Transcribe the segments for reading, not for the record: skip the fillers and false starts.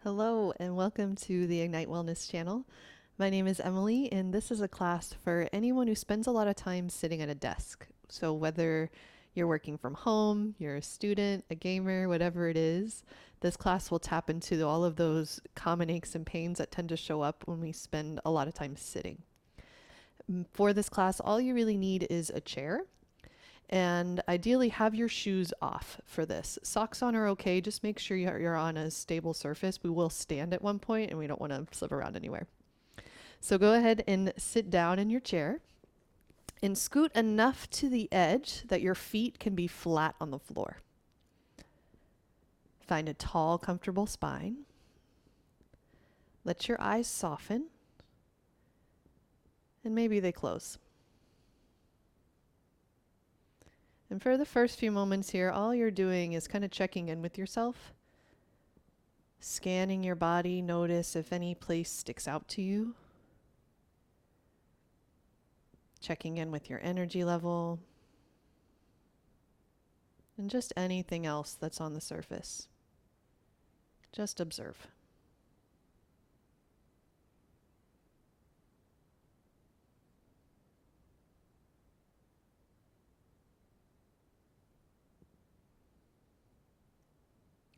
Hello and welcome to the Ignite Wellness channel. My name is Emily and this is a class for anyone who spends a lot of time sitting at a desk. So whether you're working from home, you're a student, a gamer, whatever it is, this class will tap into all of those common aches and pains that tend to show up when we spend a lot of time sitting. For this class, all you really need is a chair. And ideally, have your shoes off for this. Socks on are okay. Just make sure you're on a stable surface. We will stand at one point and we don't want to slip around anywhere. So go ahead and sit down in your chair and scoot enough to the edge that your feet can be flat on the floor. Find a tall, comfortable spine. Let your eyes soften and maybe they close. And for the first few moments here, all you're doing is kind of checking in with yourself, scanning your body, notice if any place sticks out to you, checking in with your energy level, and just anything else that's on the surface. Just observe.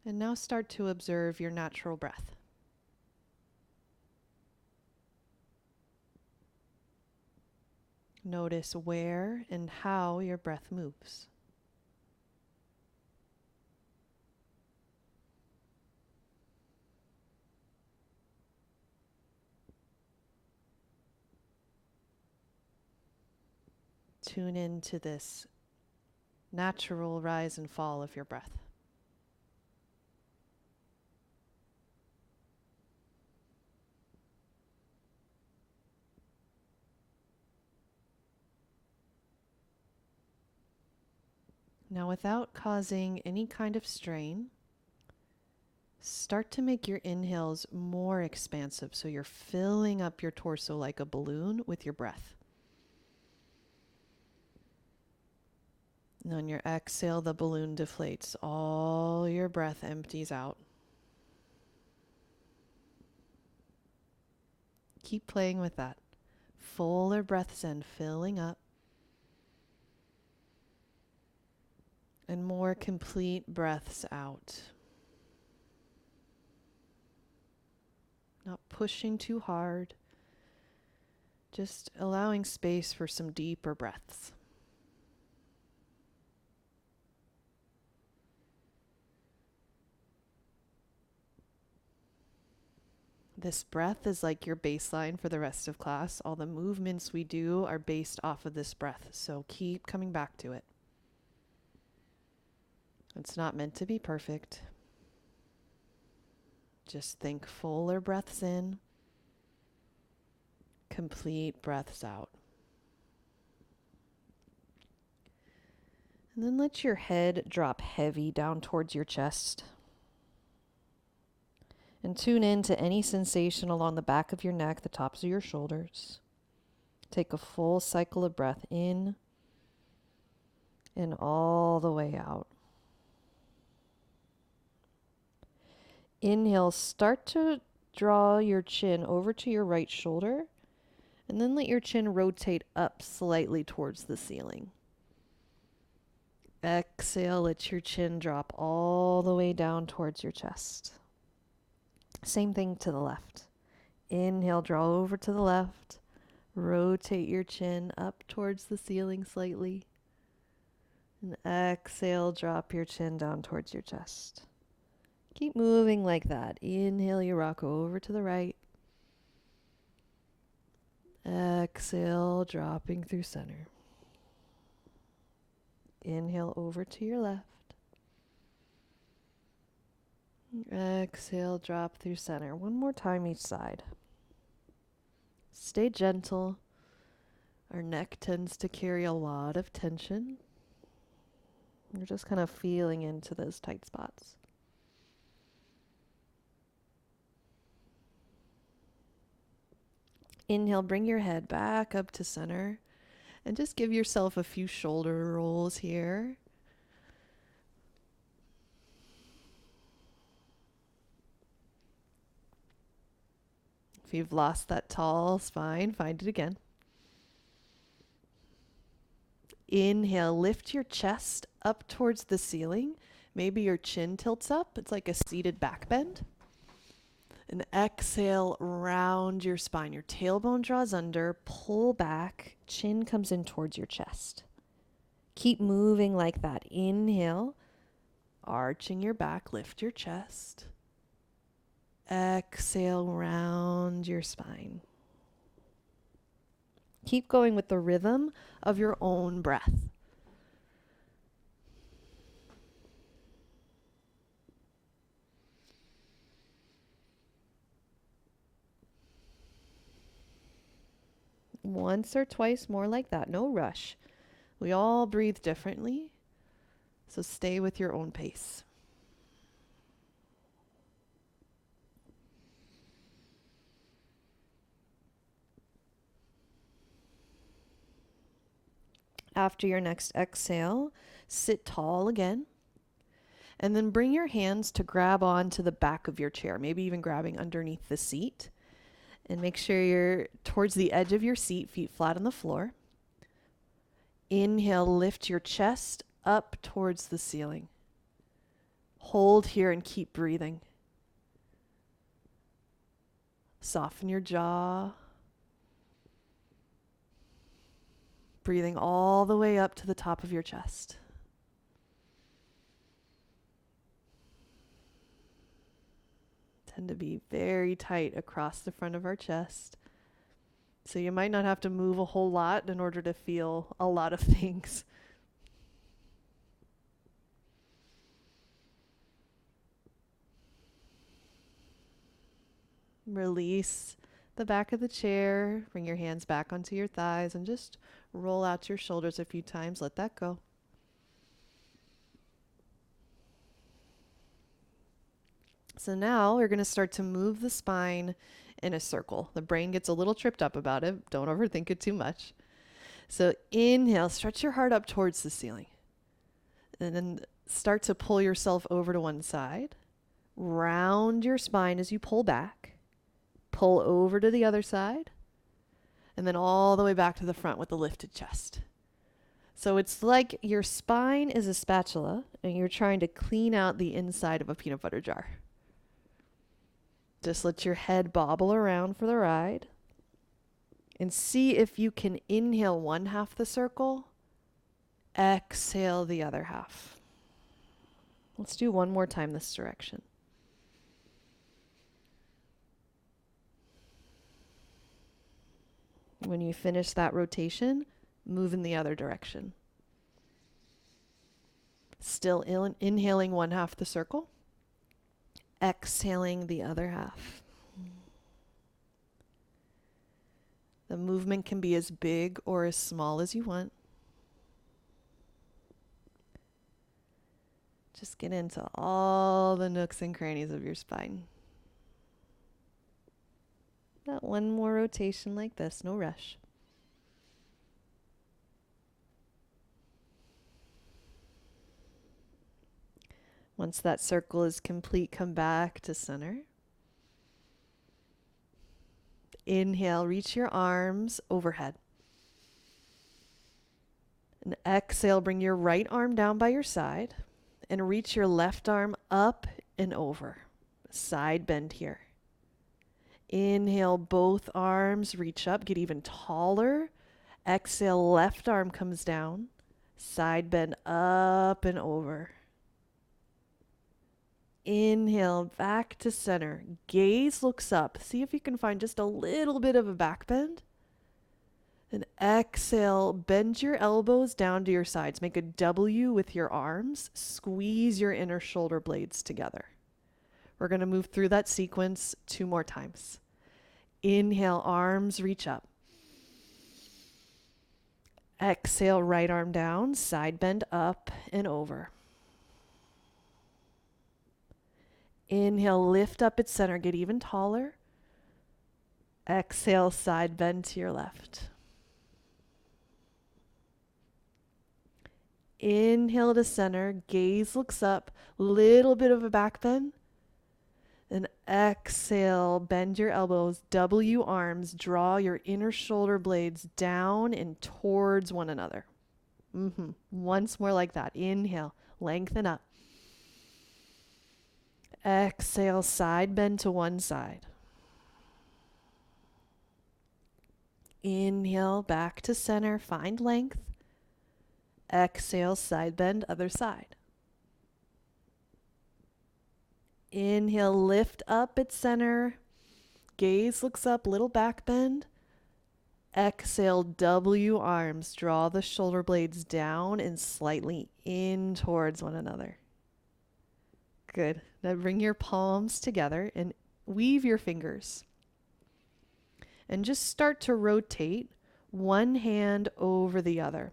And now start to observe your natural breath. Notice where and how your breath moves. Tune into this natural rise and fall of your breath. Now, without causing any kind of strain, start to make your inhales more expansive so you're filling up your torso like a balloon with your breath. And on your exhale, the balloon deflates. All your breath empties out. Keep playing with that. Fuller breaths in, filling up. And more complete breaths out. Not pushing too hard. Just allowing space for some deeper breaths. This breath is like your baseline for the rest of class. All the movements we do are based off of this breath, so keep coming back to it. It's not meant to be perfect. Just think fuller breaths in, complete breaths out. And then let your head drop heavy down towards your chest. And tune in to any sensation along the back of your neck, the tops of your shoulders. Take a full cycle of breath in and all the way out. Inhale, start to draw your chin over to your right shoulder, and then let your chin rotate up slightly towards the ceiling. Exhale, let your chin drop all the way down towards your chest. Same thing to the left. Inhale, draw over to the left. Rotate your chin up towards the ceiling slightly. And exhale, drop your chin down towards your chest. Keep moving like that. Inhale, you rock over to the right. Exhale, dropping through center. Inhale over to your left. Exhale, drop through center. One more time each side. Stay gentle. Our neck tends to carry a lot of tension. You're just kind of feeling into those tight spots. Inhale, bring your head back up to center and just give yourself a few shoulder rolls here. If you've lost that tall spine, find it again. Inhale, lift your chest up towards the ceiling. Maybe your chin tilts up. It's like a seated back bend. And exhale, round your spine. Your tailbone draws under, pull back, chin comes in towards your chest. Keep moving like that. Inhale, arching your back, lift your chest. Exhale, round your spine. Keep going with the rhythm of your own breath. Once or twice more like that, no rush. We all breathe differently, so stay with your own pace. After your next exhale, sit tall again. And then bring your hands to grab onto the back of your chair, maybe even grabbing underneath the seat. And make sure you're towards the edge of your seat, feet flat on the floor. Inhale, lift your chest up towards the ceiling. Hold here and keep breathing. Soften your jaw. Breathing all the way up to the top of your chest. Tend to be very tight across the front of our chest. So you might not have to move a whole lot in order to feel a lot of things. Release the back of the chair. Bring your hands back onto your thighs and just roll out your shoulders a few times. Let that go. So now we're going to start to move the spine in a circle. The brain gets a little tripped up about it. Don't overthink it too much. So inhale, stretch your heart up towards the ceiling. And then start to pull yourself over to one side. Round your spine as you pull back. Pull over to the other side. And then all the way back to the front with the lifted chest. So it's like your spine is a spatula and you're trying to clean out the inside of a peanut butter jar. Just let your head bobble around for the ride. And see if you can inhale one half the circle, exhale the other half. Let's do one more time this direction. When you finish that rotation, move in the other direction. Still inhaling one half the circle. Exhaling the other half. The movement can be as big or as small as you want. Just get into all the nooks and crannies of your spine. Got one more rotation like this, no rush. Once that circle is complete, come back to center. Inhale, reach your arms overhead. And exhale, bring your right arm down by your side and reach your left arm up and over. Side bend here. Inhale, both arms reach up, get even taller. Exhale, left arm comes down. Side bend up and over. Inhale, back to center. Gaze looks up. See if you can find just a little bit of a back bend. And exhale, bend your elbows down to your sides. Make a W with your arms. Squeeze your inner shoulder blades together. We're going to move through that sequence 2 more times. Inhale, arms reach up. Exhale, right arm down, side bend up and over. Inhale, lift up at center, get even taller. Exhale, side bend to your left. Inhale to center, gaze looks up, little bit of a back bend. And Exhale, bend your elbows, W arms, draw your inner shoulder blades down and towards one another. Once more like that. Inhale, lengthen up. Exhale, side bend to one side. Inhale, back to center, find length. Exhale, side bend, other side. Inhale, lift up at center. Gaze looks up, little back bend. Exhale, W arms, draw the shoulder blades down and slightly in towards one another. Good. Now bring your palms together and weave your fingers. And just start to rotate one hand over the other.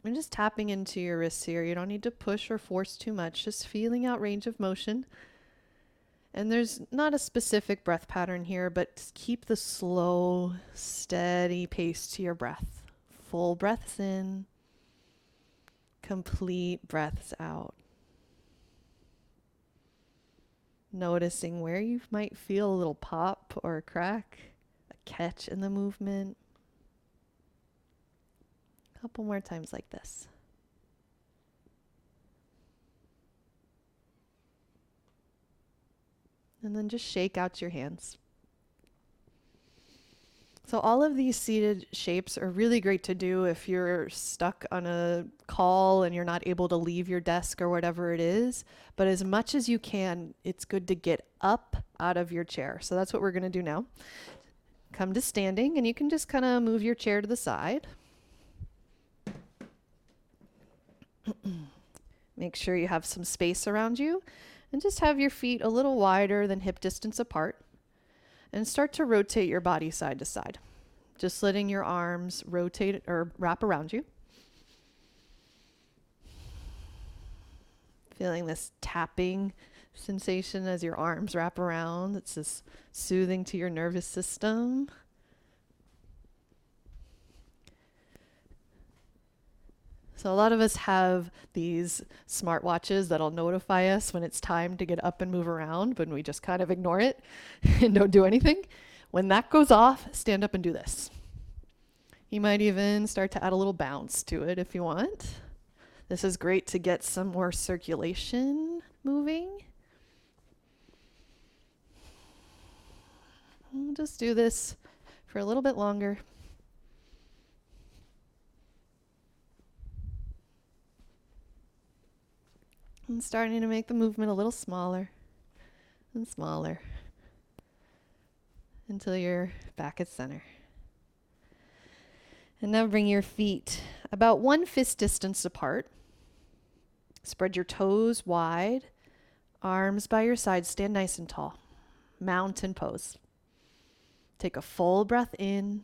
I'm just tapping into your wrists here. You don't need to push or force too much, just feeling out range of motion. And there's not a specific breath pattern here, but keep the slow, steady pace to your breath. Full breaths in, complete breaths out. Noticing where you might feel a little pop or a crack, a catch in the movement. A couple more times like this. And then just shake out your hands. So all of these seated shapes are really great to do if you're stuck on a call and you're not able to leave your desk or whatever it is. But as much as you can, it's good to get up out of your chair. So that's what we're going to do now. Come to standing, and you can just kind of move your chair to the side. Make sure you have some space around you, and just have your feet a little wider than hip distance apart. And start to rotate your body side to side. Just letting your arms rotate or wrap around you. Feeling this tapping sensation as your arms wrap around. It's just soothing to your nervous system. So a lot of us have these smartwatches that'll notify us when it's time to get up and move around, but we just kind of ignore it and don't do anything. When that goes off, stand up and do this. You might even start to add a little bounce to it if you want. This is great to get some more circulation moving. We'll just do this for a little bit longer. And starting to make the movement a little smaller and smaller until you're back at center. And now bring your feet about 1 fist distance apart. Spread your toes wide, arms by your side, stand nice and tall. Mountain pose. Take a full breath in,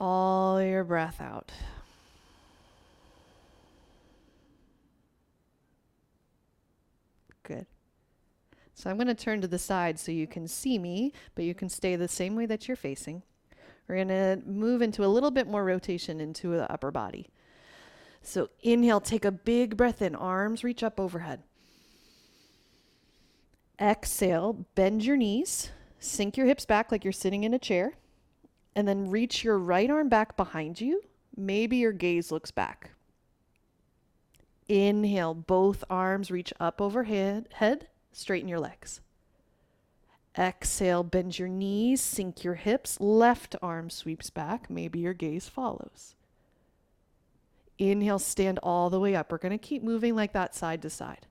all your breath out. Good. So I'm going to turn to the side so you can see me, but you can stay the same way that you're facing. We're going to move into a little bit more rotation into the upper body. So inhale, take a big breath in, arms reach up overhead. Exhale, bend your knees, sink your hips back like you're sitting in a chair, and then reach your right arm back behind you. Maybe your gaze looks back. Inhale, both arms reach up overhead, straighten your legs. Exhale, bend your knees, sink your hips, left arm sweeps back, maybe your gaze follows. Inhale, stand all the way up. We're going to keep moving like that side to side.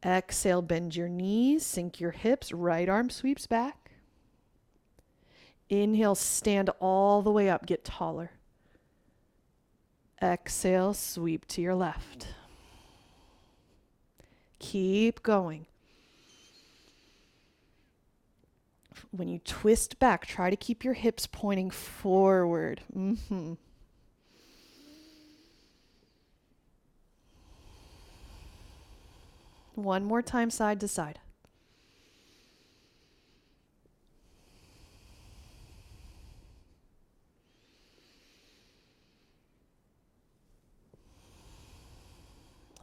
Exhale, bend your knees, sink your hips, right arm sweeps back. Inhale, stand all the way up, get taller. Exhale, sweep to your left. Keep going. When you twist back, try to keep your hips pointing forward. One more time, side to side.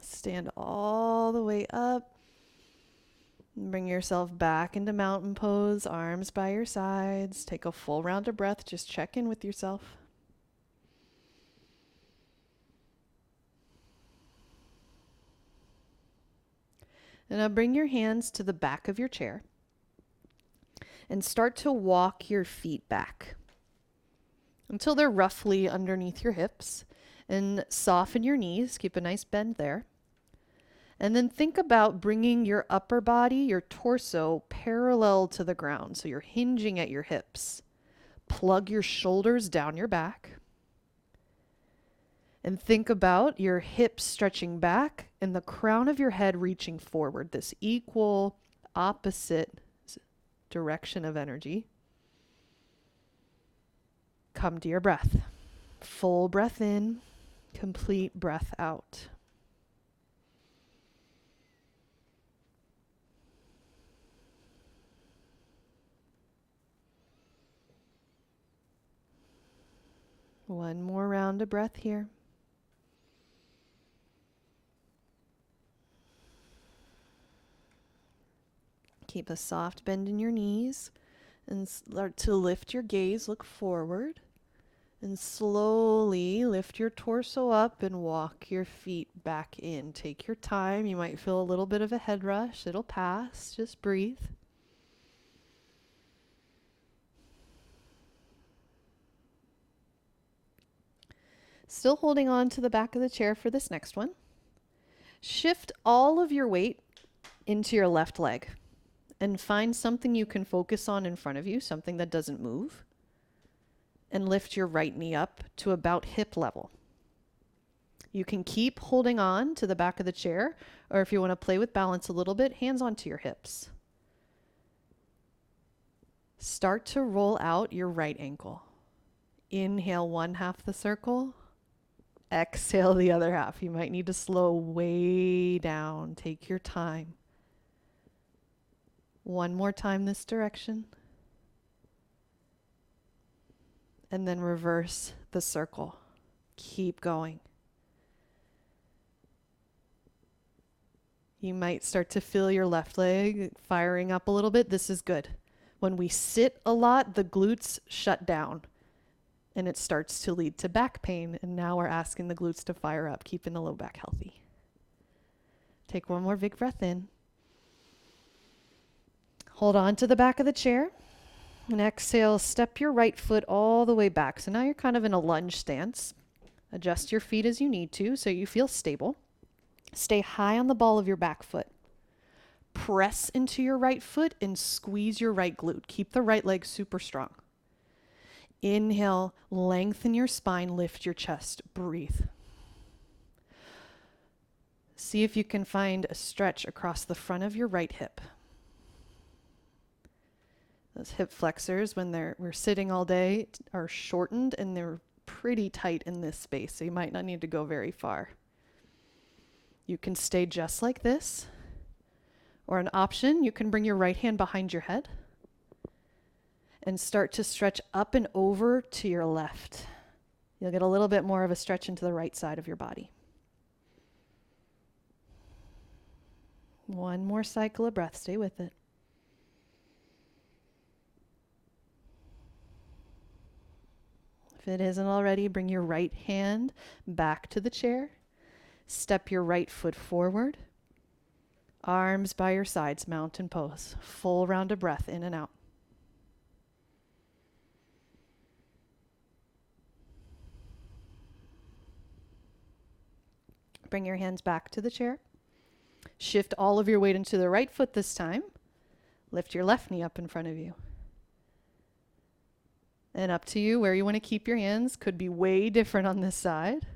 Stand all the way up. Bring yourself back into mountain pose, arms by your sides. Take a full round of breath. Just check in with yourself. And now bring your hands to the back of your chair and start to walk your feet back until they're roughly underneath your hips, and soften your knees. Keep a nice bend there. And then think about bringing your upper body, your torso, parallel to the ground. So you're hinging at your hips. Plug your shoulders down your back. And think about your hips stretching back and the crown of your head reaching forward. This equal, opposite direction of energy. Come to your breath. Full breath in, complete breath out. One more round of breath here. Keep a soft bend in your knees and start to lift your gaze, look forward, and slowly lift your torso up and walk your feet back in. Take your time. You might feel a little bit of a head rush. It'll pass. Just breathe. Still holding on to the back of the chair for this next one. Shift all of your weight into your left leg and find something you can focus on in front of you, something that doesn't move, and lift your right knee up to about hip level. You can keep holding on to the back of the chair, or if you want to play with balance a little bit, hands onto your hips. Start to roll out your right ankle. Inhale one half the circle. Exhale the other half. You might need to slow way down. Take your time. One more time this direction. And then reverse the circle. Keep going. You might start to feel your left leg firing up a little bit. This is good. When we sit a lot, the glutes shut down and it starts to lead to back pain. And now we're asking the glutes to fire up, keeping the low back healthy. Take one more big breath in. Hold on to the back of the chair. And exhale, step your right foot all the way back. So now you're kind of in a lunge stance. Adjust your feet as you need to so you feel stable. Stay high on the ball of your back foot. Press into your right foot and squeeze your right glute. Keep the right leg super strong. Inhale, lengthen your spine, lift your chest. Breathe. See if you can find a stretch across the front of your right hip. Those hip flexors, when we're sitting all day, are shortened and they're pretty tight in this space, so you might not need to go very far. You can stay just like this, or an option, you can bring your right hand behind your head and start to stretch up and over to your left. You'll get a little bit more of a stretch into the right side of your body. One more cycle of breath, stay with it. If it isn't already, bring your right hand back to the chair. Step your right foot forward. Arms by your sides, mountain pose. Full round of breath in and out. Bring your hands back to the chair. Shift all of your weight into the right foot this time. Lift your left knee up in front of you. And up to you where you want to keep your hands. Could be way different on this side.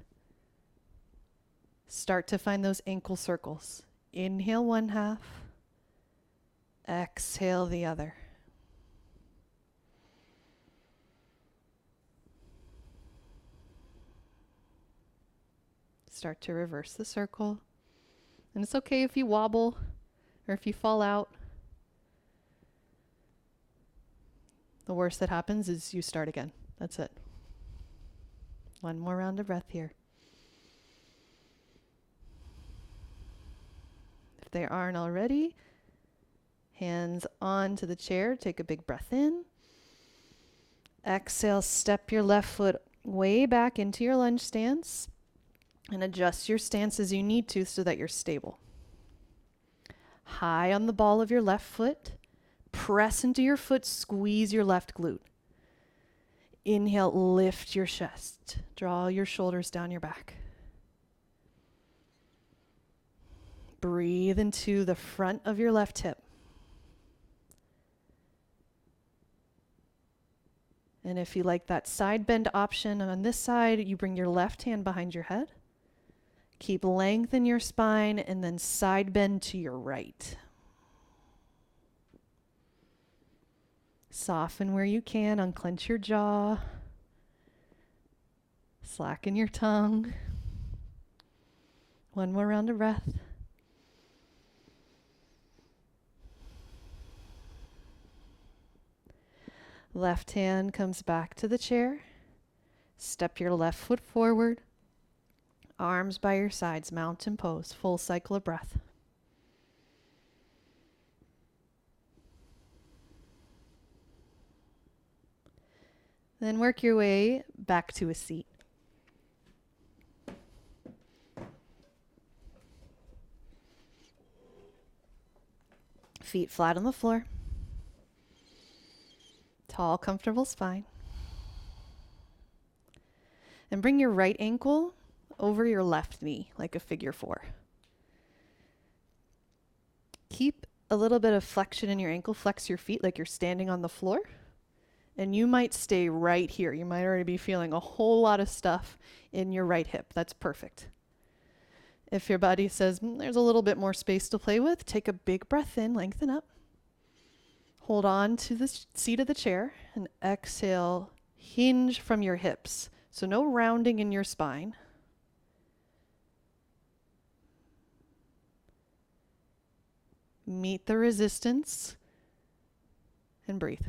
Start to find those ankle circles. Inhale one half. Exhale the other. Start to reverse the circle. And it's okay if you wobble or if you fall out. The worst that happens is you start again. That's it. One more round of breath here. If they aren't already, Hands onto the chair. Take a big breath in. Exhale, step your left foot way back into your lunge stance and adjust your stance as you need to so that you're stable. High on the ball of your left foot. Press into your foot, squeeze your left glute. Inhale, lift your chest. Draw your shoulders down your back. Breathe into the front of your left hip. And if you like that side bend option on this side, you bring your left hand behind your head. Keep length in your spine and then side bend to your right. Soften where you can, unclench your jaw. Slacken your tongue. One more round of breath. Left hand comes back to the chair. Step your left foot forward. Arms by your sides, mountain pose, full cycle of breath. Then work your way back to a seat. Feet flat on the floor. Tall, comfortable spine. And bring your right ankle over your left knee, like a figure 4. Keep a little bit of flexion in your ankle. Flex your feet like you're standing on the floor. And you might stay right here. You might already be feeling a whole lot of stuff in your right hip. That's perfect. If your body says, there's a little bit more space to play with, take a big breath in, lengthen up. Hold on to the seat of the chair and exhale, hinge from your hips. So no rounding in your spine. Meet the resistance and breathe.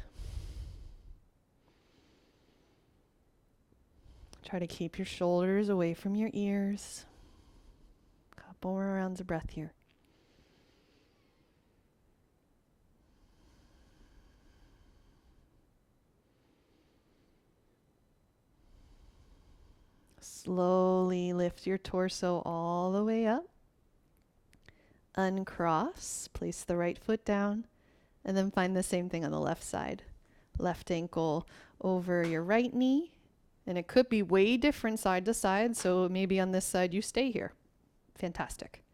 Try to keep your shoulders away from your ears. Couple more rounds of breath here. Slowly lift your torso all the way up. Uncross, place the right foot down, and then find the same thing on the left side. Left ankle over your right knee, and it could be way different side to side, so maybe on this side you stay here. Fantastic.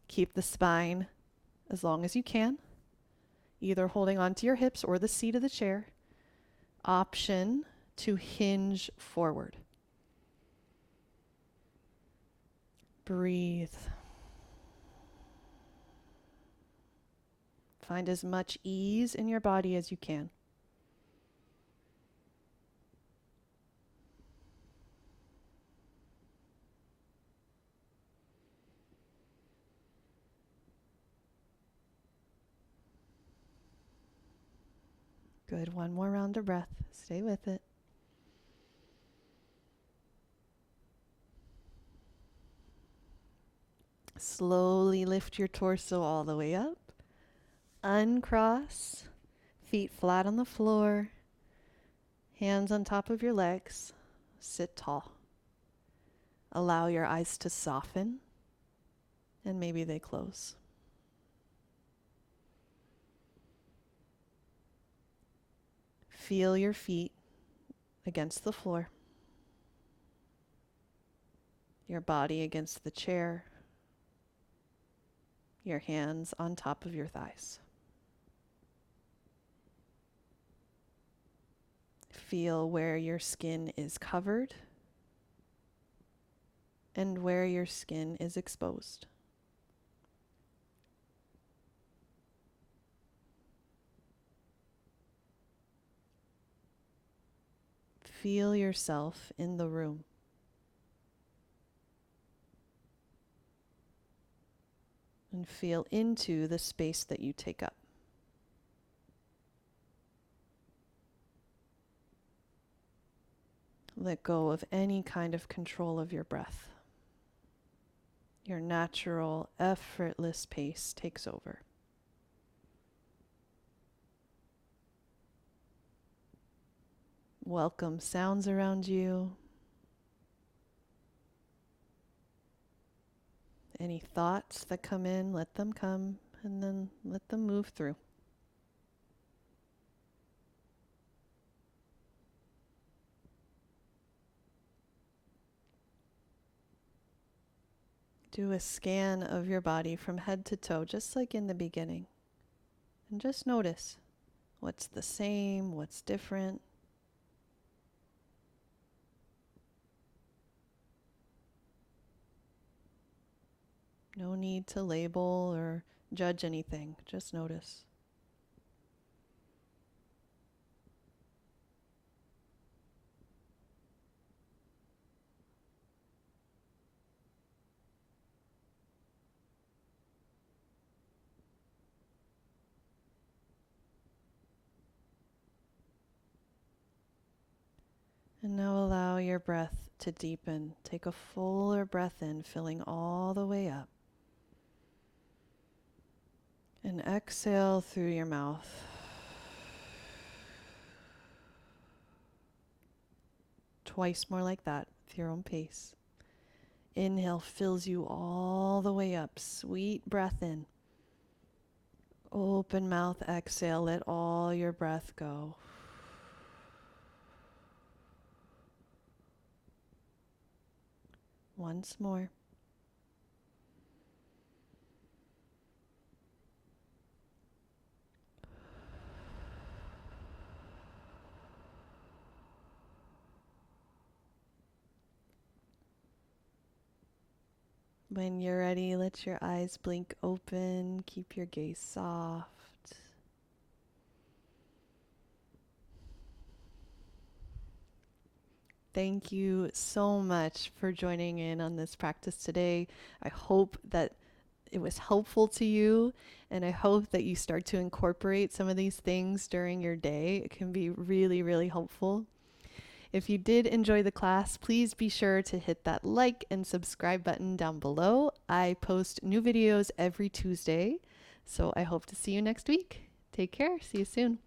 Keep the spine as long as you can, either holding onto your hips or the seat of the chair. Option to hinge forward. Breathe. Find as much ease in your body as you can. Good. One more round of breath. Stay with it. Slowly lift your torso all the way up. Uncross. Feet flat on the floor. Hands on top of your legs. Sit tall. Allow your eyes to soften. And maybe they close. Feel your feet against the floor. Your body against the chair. Your hands on top of your thighs. Feel where your skin is covered and where your skin is exposed. Feel yourself in the room. And feel into the space that you take up. Let go of any kind of control of your breath. Your natural, effortless pace takes over. Welcome sounds around you. Any thoughts that come in, let them come and then let them move through. Do a scan of your body from head to toe, just like in the beginning. And just notice what's the same, what's different. No need to label or judge anything, just notice. And now allow your breath to deepen. Take a fuller breath in, filling all the way up. And exhale through your mouth. Twice more like that with your own pace. Inhale fills you all the way up. Sweet breath in. Open mouth, exhale. Let all your breath go. Once more. When you're ready, let your eyes blink open. Keep your gaze soft. Thank you so much for joining in on this practice today. I hope that it was helpful to you, and I hope that you start to incorporate some of these things during your day. It can be really, really helpful. If you did enjoy the class, please be sure to hit that like and subscribe button down below. I post new videos every Tuesday, so I hope to see you next week. Take care. See you soon.